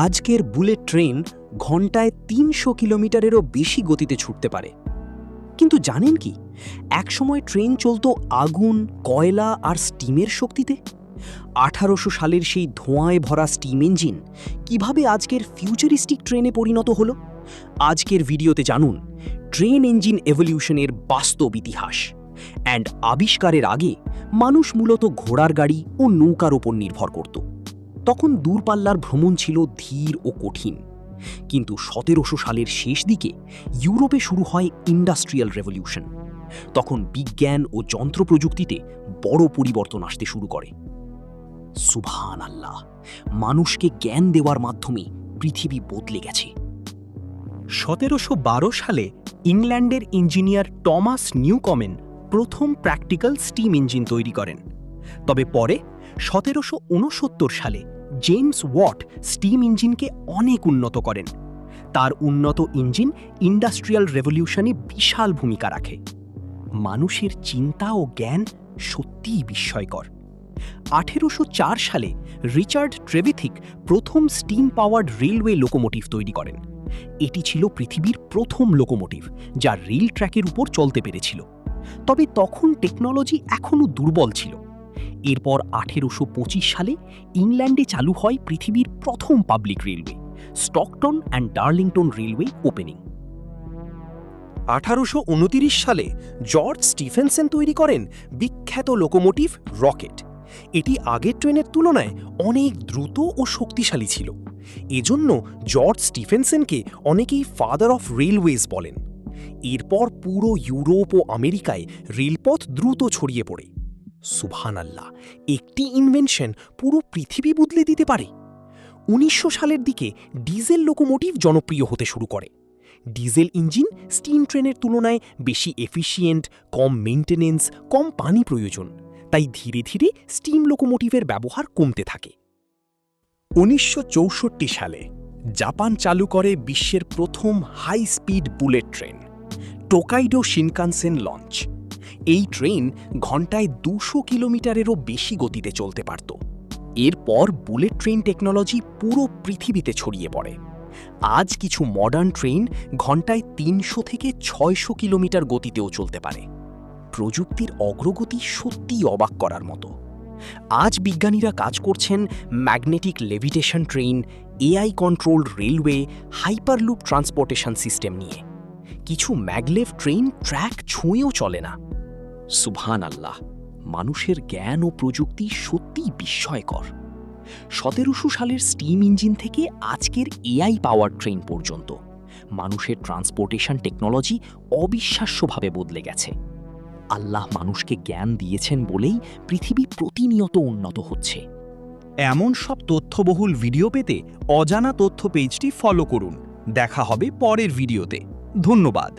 আজকের bullet train ঘন্টায় ৩০০ কিলোমিটারেরও বেশি গতিতে ছুটতে পারে। কিন্তু জানেন কি, একসময় ট্রেন চলত আগুন, কয়লা আর স্টিমের শক্তিতে। ১৮০০ সালের সেই ধোঁয়ায় ভরা স্টিম ইঞ্জিন কিভাবে আজকের ফিউচারিস্টিক ট্রেনে পরিণত হলো। আজকের ভিডিওতে জানুন ট্রেন ইঞ্জিন এভলিউশনের বাস্তব ইতিহাস। অ্যান্ড আবিষ্কারের আগে মানুষ মূলত ঘোড়ার গাড়ি ও নৌকার ওপর নির্ভর করত। তখন দূরপাল্লার ভ্রমণ ছিল ধীর ও কঠিন। কিন্তু ১৭০০ সালের শেষ দিকে ইউরোপে শুরু হয় ইন্ডাস্ট্রিয়াল রেভলিউশন। তখন বিজ্ঞান ও যন্ত্র প্রযুক্তিতে বড় পরিবর্তন আসতে শুরু করে। সুবহানাল্লাহ, মানুষকে জ্ঞান দেওয়ার মাধ্যমে পৃথিবী বদলে গেছে। ১৭১২ সালে ইংল্যান্ডের ইঞ্জিনিয়ার টমাস নিউকমেন প্রথম প্র্যাকটিক্যাল স্টিম ইঞ্জিন তৈরি করেন। তবে পরে ১৭৬৯ সালে জেমস ওয়াট স্টিম ইঞ্জিনকে অনেক উন্নত করেন। তার উন্নত ইঞ্জিন ইন্ডাস্ট্রিয়াল রেভলিউশনে বিশাল ভূমিকা রাখে। মানুষের চিন্তা ও জ্ঞান সত্যিই বিস্ময়কর। ১৮০৪ সালে রিচার্ড ট্রেভিথিক প্রথম স্টিম পাওয়ার্ড রেলওয়ে লোকোমোটিভ তৈরি করেন। এটি ছিল পৃথিবীর প্রথম লোকোমোটিভ যা রেল ট্র্যাকের উপর চলতে পেরেছিল। তবে তখন টেকনোলজি এখনও দুর্বল ছিল। এরপর ১৮২৫ সালে ইংল্যান্ডে চালু হয় পৃথিবীর প্রথম public railway, Stockton and Darlington railway opening. ১৮২৯ সালে জর্জ স্টিফেনসন তৈরি করেন বিখ্যাত লোকোমোটিভ রকেট। এটি আগের ট্রেনের তুলনায় অনেক দ্রুত ও শক্তিশালী ছিল। এজন্য জর্জ স্টিফেনসনকে অনেকেই ফাদার অফ রেলওয়েজ বলেন। এরপর পুরো ইউরোপ ও আমেরিকায় রেলপথ দ্রুত ছড়িয়ে পড়ে। সুবহানাল্লাহ, একটি ইনভেনশন পুরো পৃথিবী বদলে দিতে পারে। ১৯০০ সালের দিকে ডিজেল লোকোমোটিভ জনপ্রিয় হতে শুরু করে। ডিজেল ইঞ্জিন স্টিম ট্রেনের তুলনায় বেশি এফিশিয়েন্ট, কম মেইনটেনেন্স, কম পানি প্রয়োজন। তাই ধীরে ধীরে স্টিম লোকোমোটিভের ব্যবহার কমতে থাকে। ১৯৬৪ সালে জাপান চালু করে বিশ্বের প্রথম high speed bullet train, Tokaido Shinkansen launch. এই ট্রেন ঘন্টায় ২০০ কিলোমিটারেরও বেশি গতিতে চলতে পারত। এরপর বুলেট ট্রেন টেকনোলজি পুরো পৃথিবীতে ছড়িয়ে পড়ে। আজ কিছু মডার্ন ট্রেন ঘন্টায় ৩০০ থেকে ৬০০ কিলোমিটার গতিতেও চলতে পারে। প্রযুক্তির অগ্রগতি সত্যিই অবাক করার মতো। আজ বিজ্ঞানীরা কাজ করছেন magnetic levitation train, AI controlled railway, hyperloop transportation system নিয়ে। কিছু ম্যাগলেভ ট্রেন ট্র্যাক ছুঁয়েও চলে না। সুবহানাল্লাহ, মানুষের জ্ঞান ও প্রযুক্তি সত্যিই বিস্ময়কর। ১৭০০ সালের স্টিম ইঞ্জিন থেকে আজকের এআই পাওয়ার ট্রেন পর্যন্ত মানুষের ট্রান্সপোর্টেশন টেকনোলজি অবিশ্বাস্যভাবে বদলে গেছে। আল্লাহ মানুষকে জ্ঞান দিয়েছেন বলেই পৃথিবী প্রতিনিয়ত উন্নত হচ্ছে। এমন সব তথ্যবহুল ভিডিও পেতে অজানা তথ্য পেজটি ফলো করুন। দেখা হবে পরের ভিডিওতে। ধন্যবাদ।